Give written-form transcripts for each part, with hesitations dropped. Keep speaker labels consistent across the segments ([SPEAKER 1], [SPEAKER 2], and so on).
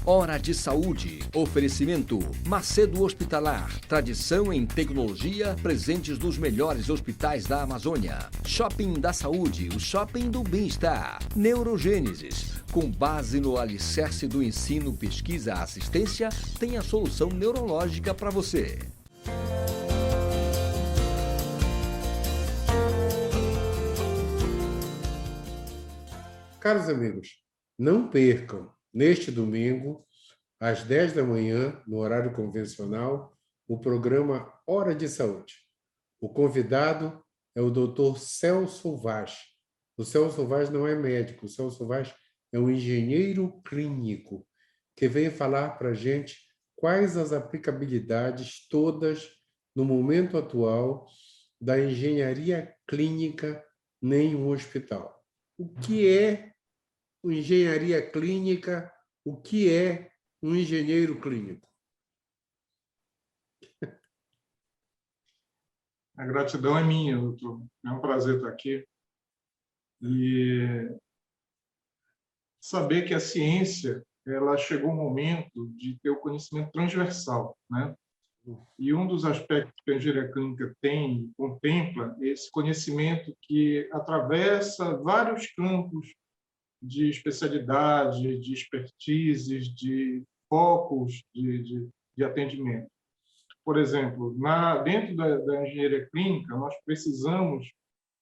[SPEAKER 1] Hora de Saúde. Oferecimento Macedo Hospitalar. Tradição em tecnologia, presentes nos melhores hospitais da Amazônia. Shopping da Saúde, o shopping do bem-estar. Neurogênesis. Com base no alicerce do ensino, pesquisa, assistência, tem a solução neurológica para você.
[SPEAKER 2] Caros amigos, não percam, neste domingo, às 10 da manhã, no horário convencional, o programa Hora de Saúde. O convidado é o Dr. Celso Vaz. O Celso Vaz não é médico, o Celso Vaz é um engenheiro clínico que vem falar para a gente quais as aplicabilidades todas, no momento atual, da engenharia clínica em um hospital. O que é engenharia clínica? O que é um engenheiro clínico?
[SPEAKER 3] A gratidão é minha, doutor. É um prazer estar aqui. E saber que a ciência, ela chegou o momento de ter o conhecimento transversal, né? E um dos aspectos que a engenharia clínica tem, contempla, é esse conhecimento que atravessa vários campos de especialidade, de expertises, de focos de atendimento. Por exemplo, dentro da engenharia clínica, nós precisamos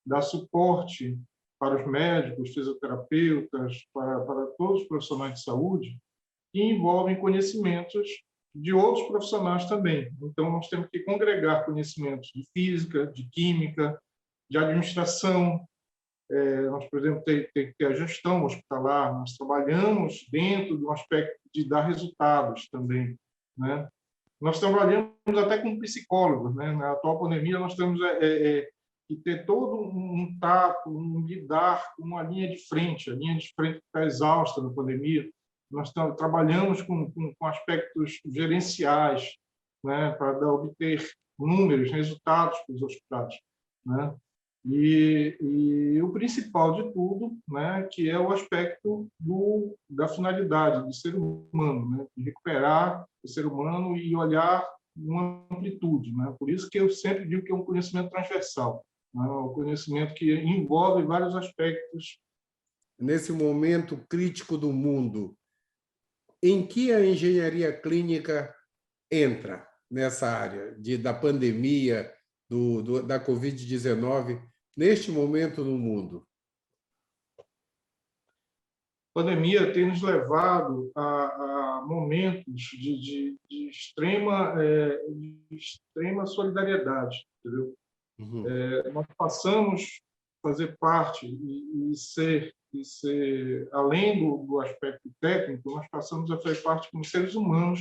[SPEAKER 3] dar suporte para os médicos, fisioterapeutas, para todos os profissionais de saúde, que envolvem conhecimentos de outros profissionais também. Então, nós temos que congregar conhecimentos de física, de química, de administração. Nós, por exemplo, temos que ter a gestão hospitalar. Nós trabalhamos dentro de um aspecto de dar resultados também, né? Nós trabalhamos até com psicólogos, né? Na atual pandemia, nós temos que ter todo um tato, lidar com uma linha de frente. A linha de frente está exausta na pandemia. Nós trabalhamos com aspectos gerenciais, né? Para obter números, resultados para os hospitais, né? E o principal de tudo, né, que é o aspecto da finalidade do ser humano, né, de recuperar o ser humano e olhar uma amplitude, né? Por isso que eu sempre digo que é um conhecimento transversal, né, um conhecimento que envolve vários aspectos.
[SPEAKER 2] Nesse momento crítico do mundo, em que a engenharia clínica entra nessa área da pandemia, da Covid-19, neste momento no mundo?
[SPEAKER 3] A pandemia tem nos levado a momentos de extrema solidariedade, entendeu?
[SPEAKER 2] Uhum.
[SPEAKER 3] Nós passamos a fazer parte e ser, além do aspecto técnico, nós passamos a fazer parte como seres humanos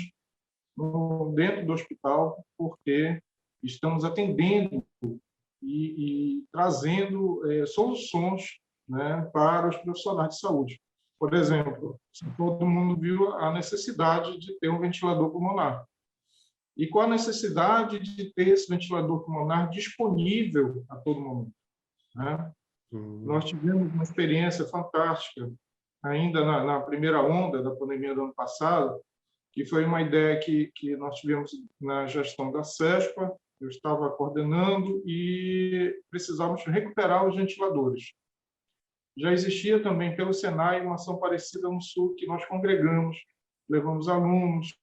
[SPEAKER 3] dentro do hospital, porque estamos atendendo e trazendo soluções, né, para os profissionais de saúde. Por exemplo, todo mundo viu a necessidade de ter um ventilador pulmonar. E qual a necessidade de ter esse ventilador pulmonar disponível a todo momento, né? Nós tivemos uma experiência fantástica, ainda na primeira onda da pandemia do ano passado, que foi uma ideia que nós tivemos na gestão da CESPA. Eu estava coordenando e precisávamos recuperar os ventiladores. Já existia também pelo Senai uma ação parecida no Sul, que nós congregamos, levamos alunos,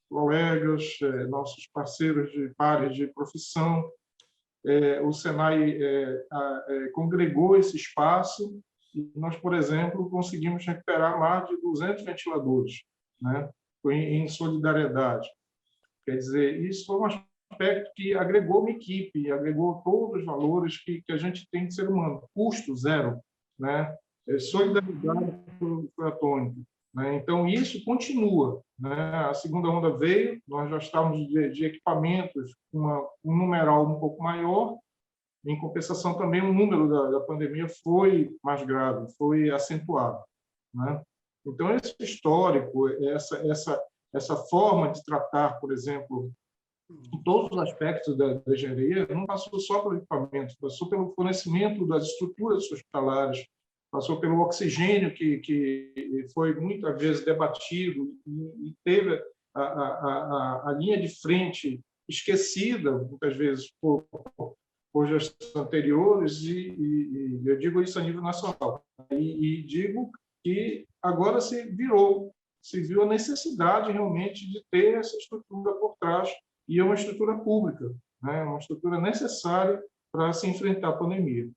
[SPEAKER 3] colegas, nossos parceiros de pares de profissão. O Senai congregou esse espaço e nós, por exemplo, conseguimos recuperar mais de 200 ventiladores, né, em solidariedade. Quer dizer, isso foi um aspecto que agregou uma equipe, agregou todos os valores que a gente tem de ser humano. Custo zero, né? Solidariedade foi a tônica, né? Então, isso continua, né? A segunda onda veio, nós já estávamos de equipamentos com um numeral um pouco maior. Em compensação, também o número da pandemia foi mais grave, foi acentuado, né? Então, esse histórico, essa forma de tratar, por exemplo, em todos os aspectos da engenharia, não passou só pelo equipamento, passou pelo fornecimento das estruturas hospitalares, passou pelo oxigênio, que foi muitas vezes debatido e teve a linha de frente esquecida, muitas vezes, por gestões anteriores, e eu digo isso a nível nacional. E digo que agora se viu a necessidade realmente de ter essa estrutura por trás, e é uma estrutura pública, né? Uma estrutura necessária para se enfrentar a pandemia,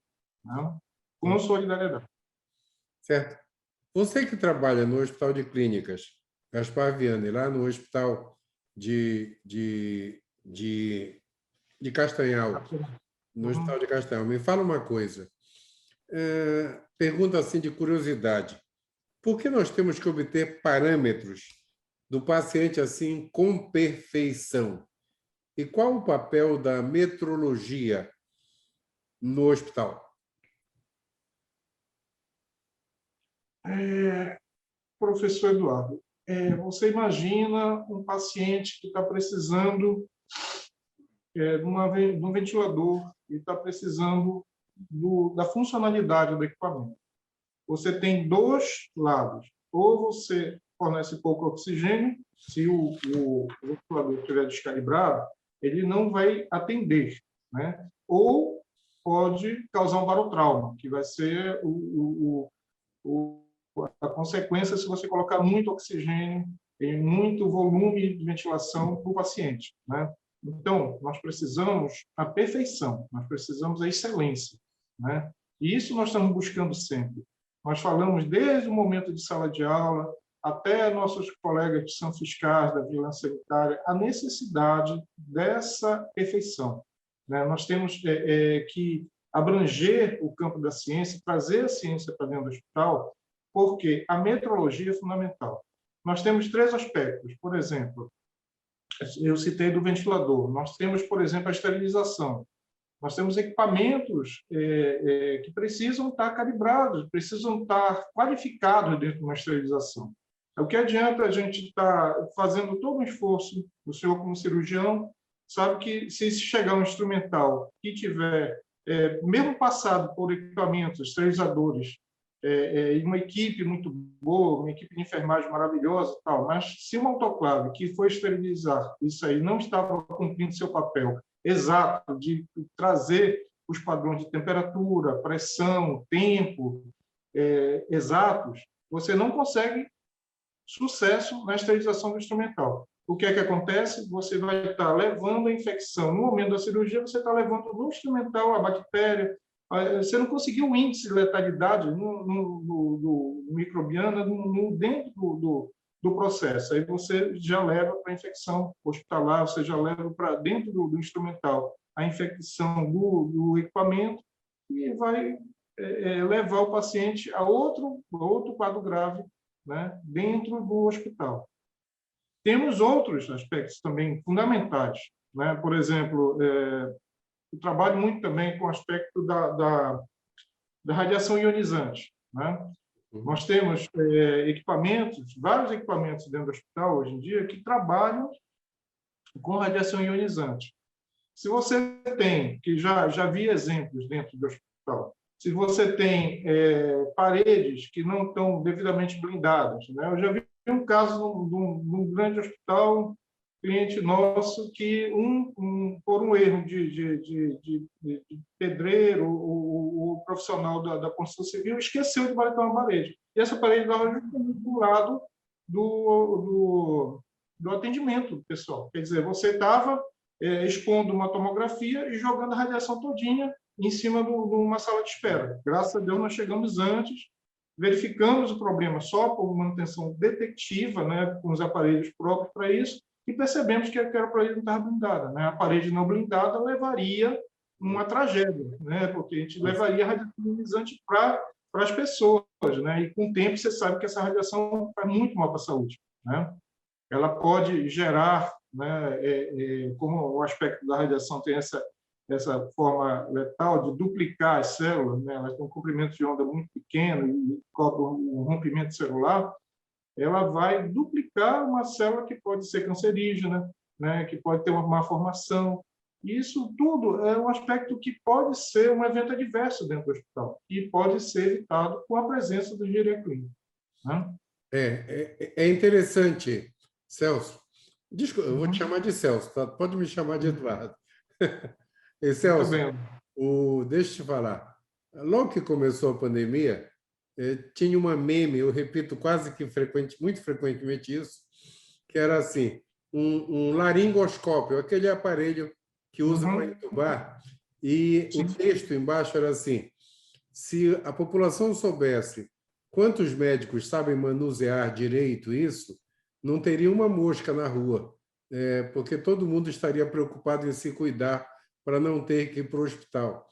[SPEAKER 3] né? Com solidariedade.
[SPEAKER 2] Certo. Você que trabalha no Hospital de Clínicas Gaspar Vianney, lá no Hospital de Castanhal, no Hospital de Castanhal, me fala uma coisa. Pergunta assim de curiosidade. Por que nós temos que obter parâmetros do paciente assim com perfeição? E qual o papel da metrologia no hospital?
[SPEAKER 3] Professor Eduardo, você imagina um paciente que está precisando de um ventilador e está precisando da funcionalidade do equipamento. Você tem dois lados. Ou você fornece pouco oxigênio, se o ventilador estiver descalibrado, ele não vai atender, né? Ou pode causar um barotrauma, que vai ser a consequência se você colocar muito oxigênio e muito volume de ventilação para o paciente, né? Então, nós precisamos a perfeição, nós precisamos a excelência, né? E isso nós estamos buscando sempre. Nós falamos desde o momento de sala de aula até nossos colegas que são fiscais da vigilância sanitária, a necessidade dessa perfeição, né? Nós temos que abranger o campo da ciência, trazer a ciência para dentro do hospital, porque a metrologia é fundamental. Nós temos três aspectos. Por exemplo, eu citei do ventilador. Nós temos, por exemplo, a esterilização. Nós temos equipamentos que precisam estar calibrados, precisam estar qualificados dentro de uma esterilização. O que adianta a gente estar fazendo todo um esforço, o senhor como cirurgião sabe que se chegar um instrumental que tiver, mesmo passado por equipamentos esterilizadores, e uma equipe muito boa, uma equipe de enfermagem maravilhosa, tal, mas se uma autoclave que foi esterilizar isso aí não estava cumprindo seu papel exato de trazer os padrões de temperatura, pressão, tempo exatos, você não consegue sucesso na esterilização do instrumental. O que é que acontece? Você vai estar levando a infecção. No momento da cirurgia, você está levando no instrumental a bactéria. Você não conseguiu o índice de letalidade no microbiana dentro do processo. Aí você já leva para a infecção hospitalar, você já leva para dentro do instrumental a infecção do equipamento e vai levar o paciente a outro quadro grave, né, dentro do hospital. Temos outros aspectos também fundamentais, né? Por exemplo, eu trabalho muito também com o aspecto da radiação ionizante, né? Nós temos vários equipamentos dentro do hospital hoje em dia que trabalham com radiação ionizante. Se você tem, que já vi exemplos dentro do hospital, se você tem paredes que não estão devidamente blindadas, né? Eu já vi um caso num grande hospital, cliente nosso, que por um erro de pedreiro, o profissional da construção civil esqueceu de balitar uma parede. E essa parede estava justamente do lado do atendimento pessoal. Quer dizer, você estava expondo uma tomografia e jogando a radiação todinha em cima de uma sala de espera. Graças a Deus, nós chegamos antes, verificamos o problema só por manutenção detectiva, né, com os aparelhos próprios para isso, e percebemos que aquela parede não estava blindada, né? A parede não blindada levaria uma tragédia, né? Porque a gente levaria a radiação ionizante para as pessoas, né? E com o tempo você sabe que essa radiação faz muito mal para a saúde, né? Ela pode gerar, né, como o aspecto da radiação tem essa forma letal de duplicar as células, né? Elas têm um comprimento de onda muito pequeno e cobrem um rompimento celular, ela vai duplicar uma célula que pode ser cancerígena, né? Que pode ter uma má formação. E isso tudo é um aspecto que pode ser um evento adverso dentro do hospital e pode ser evitado com a presença do engenharia clínica, né?
[SPEAKER 2] É interessante, Celso. Desculpa, eu vou te chamar de Celso, tá? Pode me chamar de Eduardo. Celso, deixa eu te falar. Logo que começou a pandemia, tinha uma meme, eu repito muito frequentemente isso, que era assim, um laringoscópio, aquele aparelho que usa para entubar, e o texto embaixo era assim: se a população soubesse quantos médicos sabem manusear direito isso, não teria uma mosca na rua, porque todo mundo estaria preocupado em se cuidar para não ter que ir para o hospital.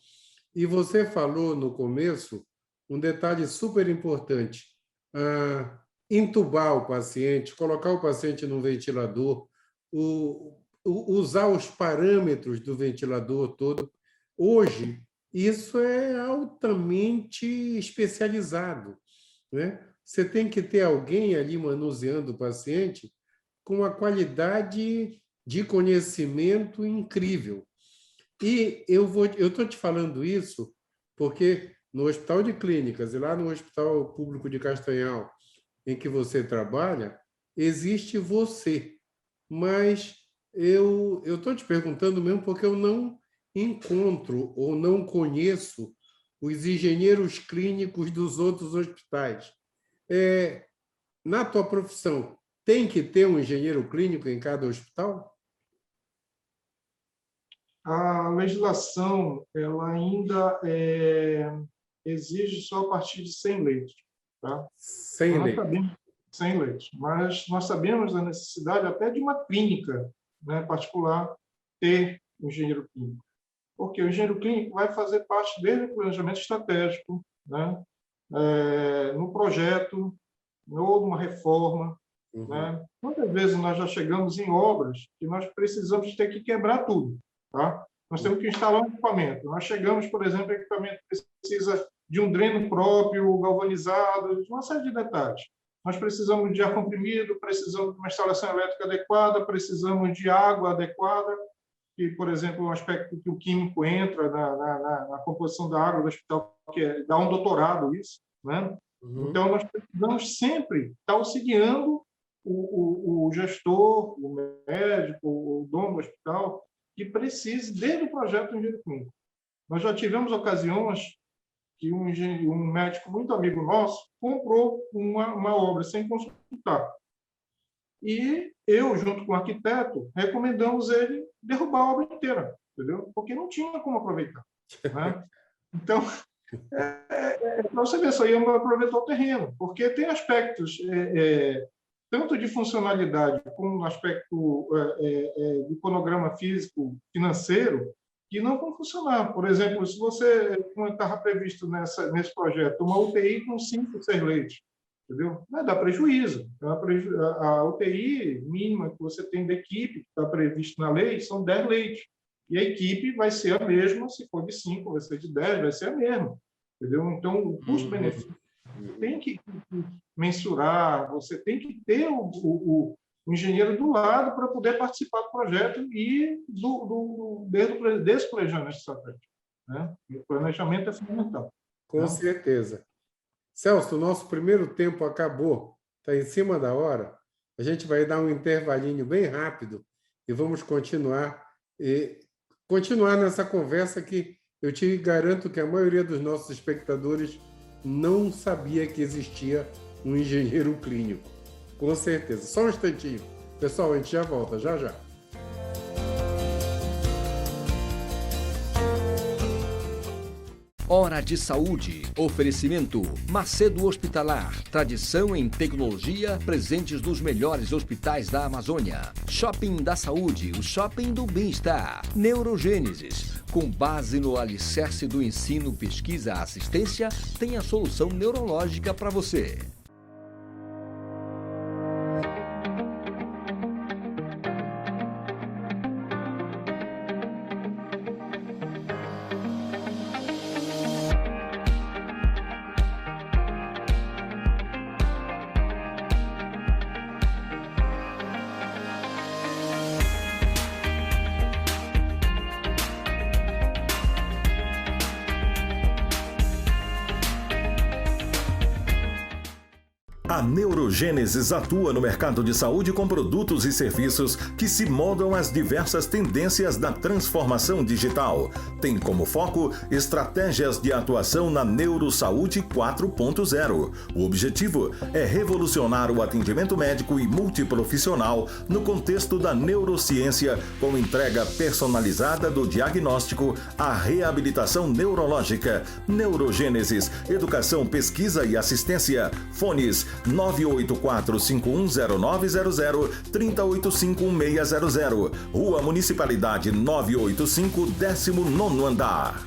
[SPEAKER 2] E você falou no começo um detalhe super importante: entubar o paciente, colocar o paciente no ventilador, usar os parâmetros do ventilador todo. Hoje, isso é altamente especializado, né? Você tem que ter alguém ali manuseando o paciente com uma qualidade de conhecimento incrível. E eu estou te falando isso porque no Hospital de Clínicas e lá no Hospital Público de Castanhal, em que você trabalha, existe você. Mas eu estou te perguntando mesmo porque eu não encontro ou não conheço os engenheiros clínicos dos outros hospitais. Na tua profissão, tem que ter um engenheiro clínico em cada hospital?
[SPEAKER 3] A legislação ela ainda exige só a partir de 100 leitos. Tá?
[SPEAKER 2] 100 leitos.
[SPEAKER 3] 100 leitos. Mas nós sabemos da necessidade até de uma clínica, né, particular ter um engenheiro clínico. Porque o engenheiro clínico vai fazer parte desde o planejamento estratégico, né, no projeto, ou numa reforma. Né? Quantas vezes nós já chegamos em obras que nós precisamos ter que quebrar tudo? Tá? Nós temos que instalar um equipamento. Nós chegamos, por exemplo, o equipamento precisa de um dreno próprio, galvanizado, de uma série de detalhes. Nós precisamos de ar comprimido, precisamos de uma instalação elétrica adequada, precisamos de água adequada, que, por exemplo, é um aspecto que o químico entra na composição da água do hospital, que dá um doutorado isso. Né? Então, nós precisamos sempre estar auxiliando o gestor, o médico, o dono do hospital, que precise, desde o projeto do engenheiro clínico. Nós já tivemos ocasiões que um médico muito amigo nosso comprou uma obra sem consultar. E eu, junto com o arquiteto, recomendamos ele derrubar a obra inteira, entendeu? Porque não tinha como aproveitar. Né? Então, para você ver, só íamos aproveitar o terreno, porque tem aspectos tanto de funcionalidade como no aspecto do cronograma físico financeiro, que não vão funcionar. Por exemplo, se você, como estava previsto nesse projeto, uma UTI com 5, 6 leitos, entendeu? Vai dar prejuízo. A UTI mínima que você tem da equipe, que está previsto na lei, são 10 leitos. E a equipe vai ser a mesma, se for de 5, vai ser de 10, vai ser a mesma. Entendeu? Então, o custo-benefício tem que mensurar, você tem que ter o engenheiro do lado para poder participar do projeto e desse planejamento estratégico. Né? O planejamento é fundamental.
[SPEAKER 2] Com certeza. Celso, o nosso primeiro tempo acabou, está em cima da hora. A gente vai dar um intervalinho bem rápido e vamos continuar nessa conversa que eu te garanto que a maioria dos nossos espectadores não sabia que existia um engenheiro clínico. Com certeza. Só um instantinho. Pessoal, a gente já volta, já já.
[SPEAKER 1] Hora de Saúde. Oferecimento Macedo Hospitalar. Tradição em tecnologia, presentes nos melhores hospitais da Amazônia. Shopping da Saúde, o shopping do bem-estar. Neurogênesis. Com base no alicerce do ensino, pesquisa, assistência, tem a solução neurológica para você.
[SPEAKER 4] A Neurogênesis atua no mercado de saúde com produtos e serviços que se moldam às diversas tendências da transformação digital. Tem como foco estratégias de atuação na Neurosaúde 4.0. O objetivo é revolucionar o atendimento médico e multiprofissional no contexto da neurociência, com entrega personalizada do diagnóstico à reabilitação neurológica. Neurogênesis, educação, pesquisa e assistência. Fones 984-510900, 3085-1600. Rua Municipalidade 985, 19º andar.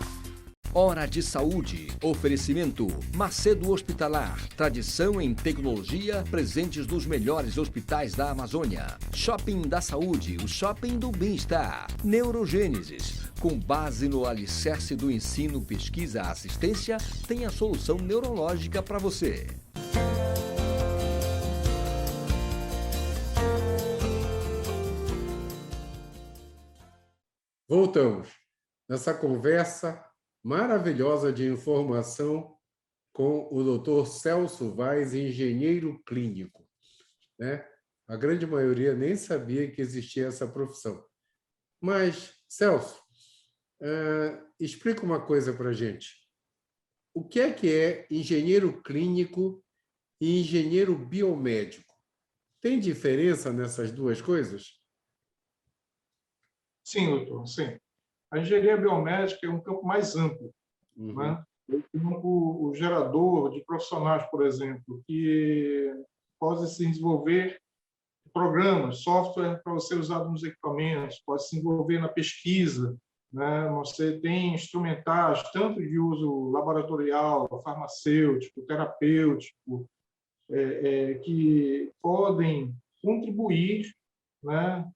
[SPEAKER 1] Hora de Saúde. Oferecimento Macedo Hospitalar. Tradição em tecnologia, presentes nos melhores hospitais da Amazônia. Shopping da Saúde, o shopping do bem-estar. Neurogênesis. Com base no alicerce do ensino, pesquisa, assistência, tem a solução neurológica para você.
[SPEAKER 2] Voltamos nessa conversa maravilhosa de informação com o Dr. Celso Vaz, engenheiro clínico, né? A grande maioria nem sabia que existia essa profissão. Mas, Celso, explica uma coisa para a gente. O que é engenheiro clínico e engenheiro biomédico? Tem diferença nessas duas coisas?
[SPEAKER 3] Sim, doutor, sim. A engenharia biomédica é um campo mais amplo, né? O gerador de profissionais, por exemplo, que pode se desenvolver programas, software para você usar nos equipamentos, pode se envolver na pesquisa, né? Você tem instrumentais, tanto de uso laboratorial, farmacêutico, terapêutico, que podem contribuir, né?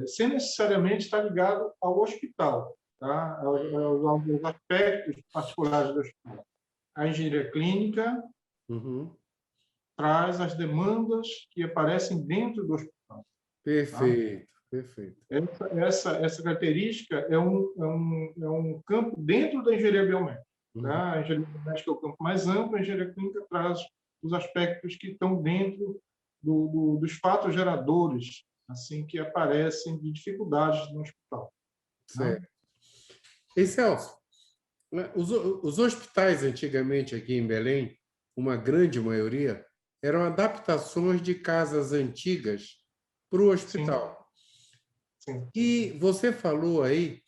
[SPEAKER 3] Sem necessariamente estar ligado ao hospital, tá? Aos aspectos particulares do hospital. A engenharia clínica traz as demandas que aparecem dentro do hospital.
[SPEAKER 2] Perfeito,
[SPEAKER 3] tá?
[SPEAKER 2] Perfeito.
[SPEAKER 3] Essa característica é um campo dentro da engenharia biomédica. Tá? A engenharia biomédica é o campo mais amplo, a engenharia clínica traz os aspectos que estão dentro dos fatos geradores, assim, que aparecem de dificuldades no hospital.
[SPEAKER 2] Certo. E, Celso, os hospitais antigamente aqui em Belém, uma grande maioria, eram adaptações de casas antigas para o hospital.
[SPEAKER 3] Sim.
[SPEAKER 2] E você falou aí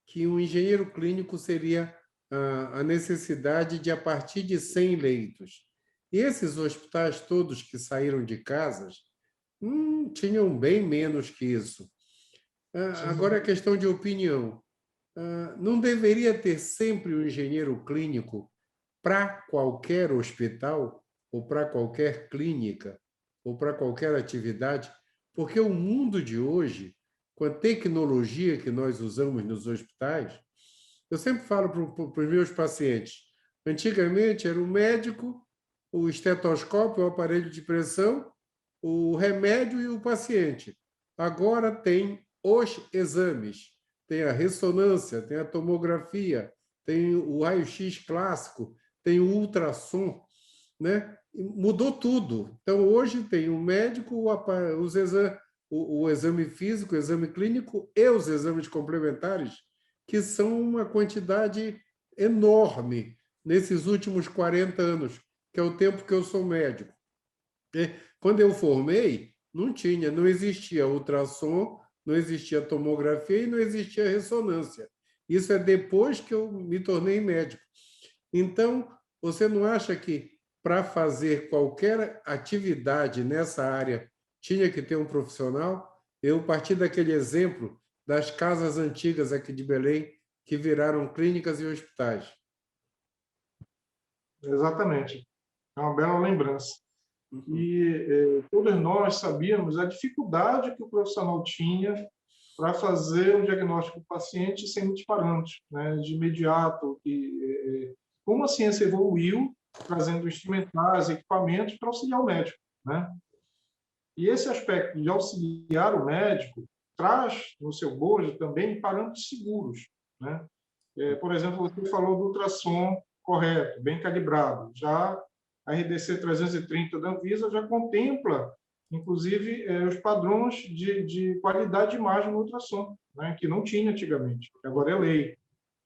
[SPEAKER 2] que o engenheiro clínico seria a necessidade de, a partir de 100 leitos. E esses hospitais todos que saíram de casas tinham bem menos que isso. Agora, a questão de opinião. Não deveria ter sempre um engenheiro clínico para qualquer hospital, ou para qualquer clínica, ou para qualquer atividade? Porque o mundo de hoje, com a tecnologia que nós usamos nos hospitais, eu sempre falo para os meus pacientes, antigamente era o médico, o estetoscópio, o aparelho de pressão, o remédio e o paciente. Agora tem os exames, tem a ressonância, tem a tomografia, tem o raio-x clássico, tem o ultrassom, né? Mudou tudo. Então, hoje tem o médico, o exame físico, o exame clínico e os exames complementares, que são uma quantidade enorme nesses últimos 40 anos, que é o tempo que eu sou médico. Quando eu formei, não existia ultrassom, não existia tomografia e não existia ressonância. Isso é depois que eu me tornei médico. Então, você não acha que para fazer qualquer atividade nessa área tinha que ter um profissional? Eu parti daquele exemplo das casas antigas aqui de Belém, que viraram clínicas e hospitais.
[SPEAKER 3] Exatamente. É uma bela lembrança. E todos nós sabíamos a dificuldade que o profissional tinha para fazer um diagnóstico do paciente sem muitos parâmetros, né? De imediato. Como a ciência evoluiu, trazendo instrumentais, equipamentos para auxiliar o médico, né? E esse aspecto de auxiliar o médico traz no seu bojo também parâmetros seguros, né? Por exemplo, você falou do ultrassom correto, bem calibrado. Já a RDC 330 da Anvisa já contempla, inclusive, os padrões de qualidade de imagem no ultrassom, né, que não tinha antigamente, agora é lei,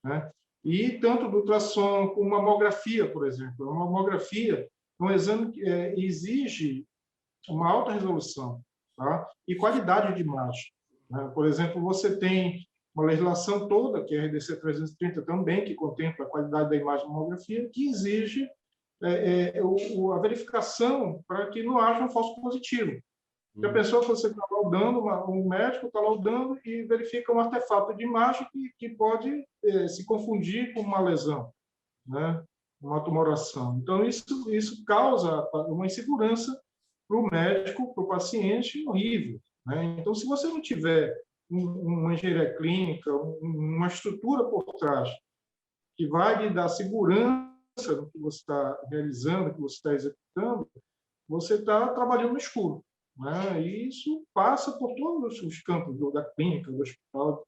[SPEAKER 3] né? E tanto do ultrassom como mamografia, por exemplo. A mamografia é um exame que exige uma alta resolução, tá? E qualidade de imagem, né? Por exemplo, você tem uma legislação toda, que é a RDC 330 também, que contempla a qualidade da imagem de mamografia, que exige a verificação para que não haja um falso positivo. Já pensou que você está laudando, um médico está laudando e verifica um artefato de imagem que pode se confundir com uma lesão, né? Uma tumoração. Então, isso causa uma insegurança para o médico, para o paciente, horrível, né? Então, se você não tiver uma engenharia clínica, uma estrutura por trás que vai lhe dar segurança no que você está realizando, no que você está executando, você está trabalhando no escuro, né? E isso passa por todos os campos da clínica, do hospital.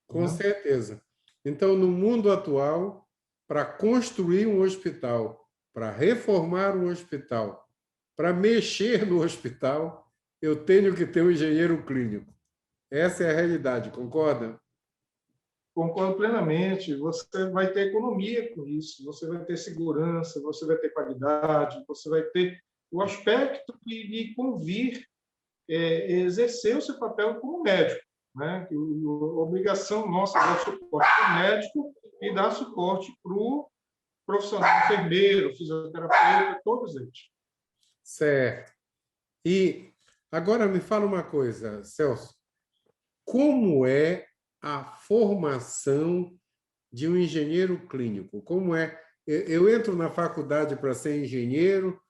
[SPEAKER 2] Com
[SPEAKER 3] Né?
[SPEAKER 2] certeza. Então, no mundo atual, para construir um hospital, para reformar um hospital, para mexer no hospital, eu tenho que ter um engenheiro clínico. Essa é a realidade, concorda?
[SPEAKER 3] Concordo plenamente. Você vai ter economia com isso, você vai ter segurança, você vai ter qualidade, você vai ter o aspecto de convir, exercer o seu papel como médico, né? A obrigação nossa é dar suporte para o médico e dar suporte para o profissional, enfermeiro, fisioterapeuta, todos eles.
[SPEAKER 2] Certo. E agora me fala uma coisa, Celso. Como é a formação de um engenheiro clínico? Como é? Eu entro na faculdade para ser engenheiro,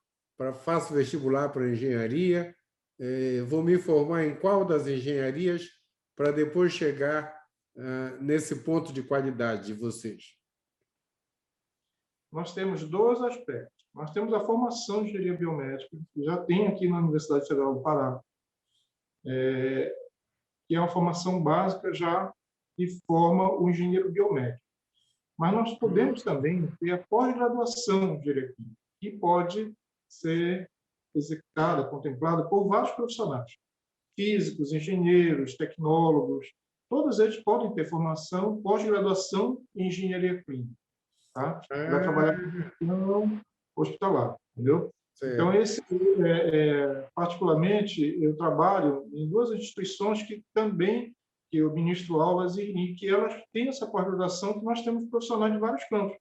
[SPEAKER 2] faço vestibular para engenharia, vou me formar em qual das engenharias para depois chegar nesse ponto de qualidade de vocês?
[SPEAKER 3] Nós temos dois aspectos. Nós temos a formação de engenharia biomédica, que já tem aqui na Universidade Federal do Pará, que é uma formação básica já que forma o engenheiro biomédico. Mas nós podemos também ter a pós-graduação de engenharia clínica, que pode ser executada, contemplada por vários profissionais, físicos, engenheiros, tecnólogos, todos eles podem ter formação pós-graduação em engenharia clínica, tá? Para trabalhar no hospitalar, entendeu?
[SPEAKER 2] Certo.
[SPEAKER 3] Então, particularmente, eu trabalho em duas instituições que eu ministro aulas e que elas têm essa pós-graduação, que nós temos profissionais de vários campos,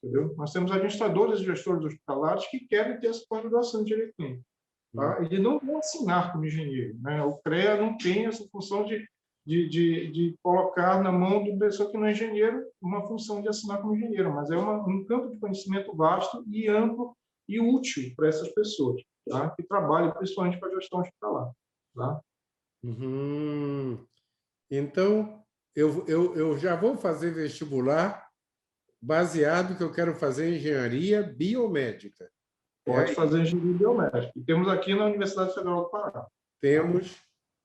[SPEAKER 3] entendeu? Nós temos administradores e gestores hospitalares que querem ter essa pós-graduação de engenharia clínica, tá? E não vão assinar como engenheiro, né? O CREA não tem essa função de colocar na mão de uma pessoa que não é engenheiro uma função de assinar como engenheiro, mas é um campo de conhecimento vasto e amplo e útil para essas pessoas, tá? Que trabalham principalmente com a gestão hospitalar, tá?
[SPEAKER 2] Então, eu já vou fazer vestibular baseado que eu quero fazer engenharia biomédica.
[SPEAKER 3] Pode fazer engenharia biomédica. E temos aqui na Universidade Federal do Pará.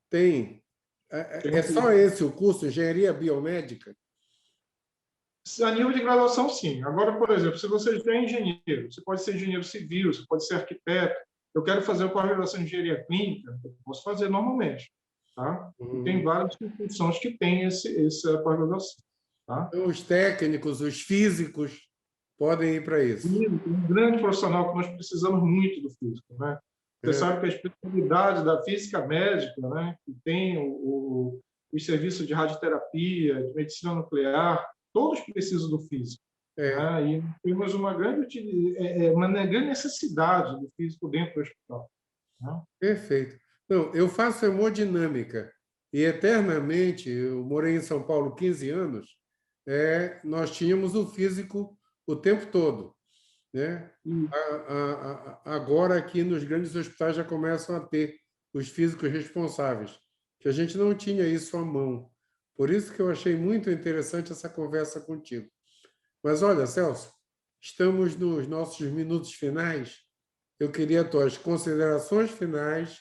[SPEAKER 2] Tem. É só esse o curso, engenharia biomédica?
[SPEAKER 3] A nível de graduação, sim. Agora, por exemplo, se você já é engenheiro, você pode ser engenheiro civil, você pode ser arquiteto. Eu quero fazer a pós-graduação em engenharia clínica, eu posso fazer normalmente, tá? E tem várias instituições que têm essa pós-graduação, tá?
[SPEAKER 2] Então, os técnicos, os físicos podem ir para isso.
[SPEAKER 3] Um grande profissional que nós precisamos muito do físico, né? Você sabe que a especialidade da física médica, né, que tem os serviços de radioterapia, de medicina nuclear, todos precisam do físico. Né? E temos uma grande necessidade do físico dentro do hospital. Né?
[SPEAKER 2] Perfeito. Não, eu faço hemodinâmica e, eternamente, eu morei em São Paulo 15 anos, nós tínhamos o físico o tempo todo. Né? Agora, aqui nos grandes hospitais, já começam a ter os físicos responsáveis, que a gente não tinha isso à mão. Por isso que eu achei muito interessante essa conversa contigo. Mas, olha, Celso, estamos nos nossos minutos finais. Eu queria as tuas considerações finais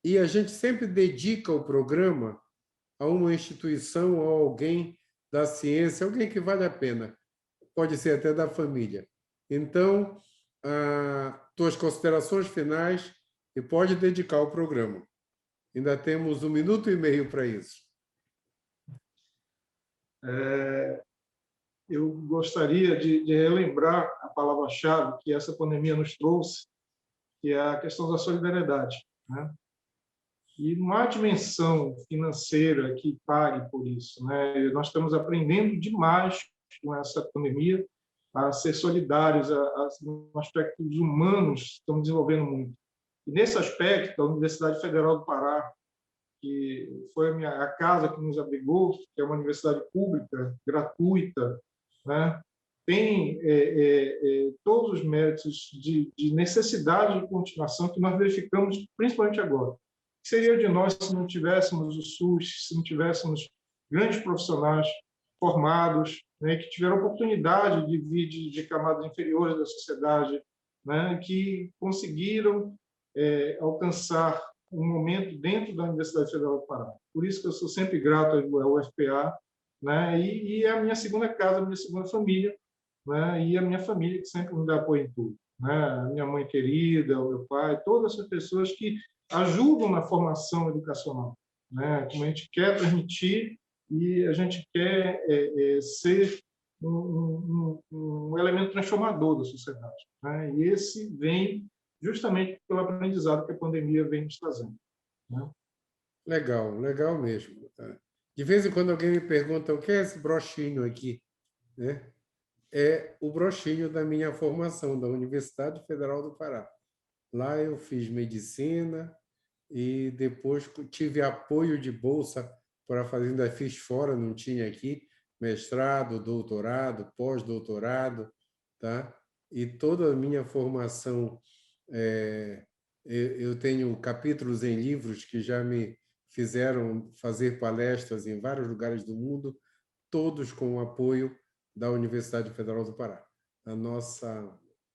[SPEAKER 2] e a gente sempre dedica o programa a uma instituição ou a alguém da ciência, alguém que vale a pena. Pode ser até da família. Então, as tuas considerações finais e pode dedicar o programa. Ainda temos 1 minuto e meio para isso.
[SPEAKER 3] Eu gostaria de relembrar a palavra-chave que essa pandemia nos trouxe, que é a questão da solidariedade, né? E não há dimensão financeira que pague por isso, né? Nós estamos aprendendo demais com essa pandemia a ser solidários, no aspecto dos humanos, estamos desenvolvendo muito. E nesse aspecto, a Universidade Federal do Pará, que foi a casa que nos abrigou, que é uma universidade pública, gratuita, né? Tem todos os méritos de necessidade de continuação que nós verificamos, principalmente agora. O que seria de nós se não tivéssemos o SUS, se não tivéssemos grandes profissionais formados, né, que tiveram oportunidade de vir de camadas inferiores da sociedade, né, que conseguiram alcançar um momento dentro da Universidade Federal do Pará. Por isso que eu sou sempre grato ao UFPA, né, e é a minha segunda casa, a minha segunda família, né, e a minha família que sempre me dá apoio em tudo, né, a minha mãe querida, o meu pai, todas essas pessoas que ajudam na formação educacional, né, como a gente quer transmitir e a gente quer ser um elemento transformador da sociedade, né, e esse vem justamente pelo aprendizado que a pandemia vem nos trazendo, né?
[SPEAKER 2] Legal, legal mesmo. De vez em quando alguém me pergunta o que é esse broxinho aqui, né? É o broxinho da minha formação, da Universidade Federal do Pará. Lá eu fiz medicina e depois tive apoio de bolsa para fazer, ainda fiz fora, não tinha aqui, mestrado, doutorado, pós-doutorado, tá? E toda a minha formação, eu tenho capítulos em livros que já me fizeram fazer palestras em vários lugares do mundo, todos com o apoio da Universidade Federal do Pará, a nossa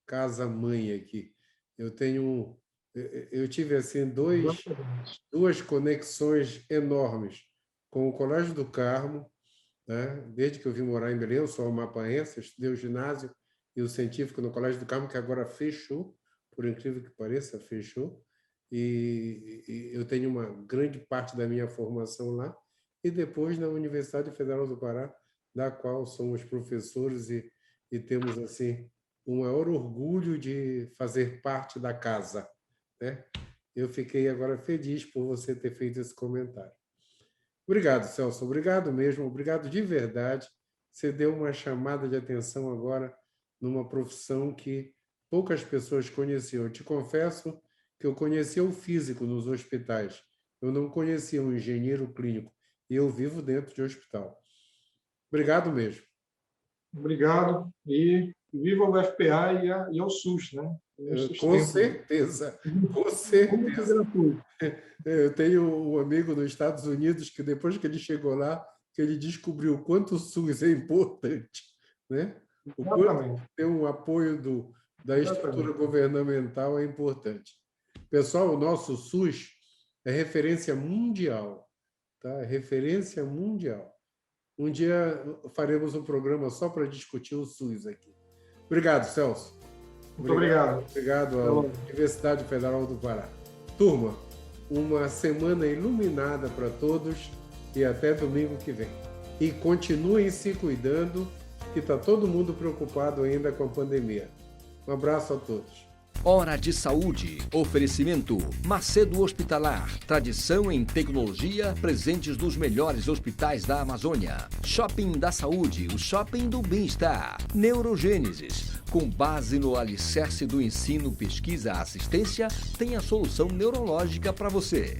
[SPEAKER 2] casa-mãe aqui. Eu tive assim duas conexões enormes com o Colégio do Carmo, né? Desde que eu vim morar em Belém, eu sou amapaense, estudei o ginásio e o científico no Colégio do Carmo, que agora fechou, por incrível que pareça, fechou. E eu tenho uma grande parte da minha formação lá, e depois na Universidade Federal do Pará, da qual somos professores e temos assim o maior orgulho de fazer parte da casa, né? Eu fiquei agora feliz por você ter feito esse comentário. Obrigado, Celso, obrigado mesmo, obrigado de verdade. Você deu uma chamada de atenção agora numa profissão que poucas pessoas conheciam. Eu te confesso que eu conhecia o físico nos hospitais, eu não conhecia um engenheiro clínico, e eu vivo dentro de hospital. Obrigado mesmo.
[SPEAKER 3] Obrigado, e viva o UFPA e ao SUS, né?
[SPEAKER 2] Com certeza, com certeza. Eu tenho um amigo nos Estados Unidos que depois que ele chegou lá, que ele descobriu o quanto o SUS é importante, né? O quanto ter um apoio da estrutura governamental é importante. Pessoal, o nosso SUS é referência mundial, tá? É referência mundial. Um dia faremos um programa só para discutir o SUS aqui. Obrigado, Celso.
[SPEAKER 3] Muito obrigado.
[SPEAKER 2] Obrigado à Universidade Federal do Pará. Turma, uma semana iluminada para todos e até domingo que vem. E continuem se cuidando, que está todo mundo preocupado ainda com a pandemia. Um abraço a todos.
[SPEAKER 1] Hora de Saúde. Oferecimento Macedo Hospitalar. Tradição em tecnologia, presentes nos melhores hospitais da Amazônia. Shopping da Saúde, o shopping do bem-estar. Neurogênesis. Com base no alicerce do ensino, pesquisa, assistência, tem a solução neurológica para você.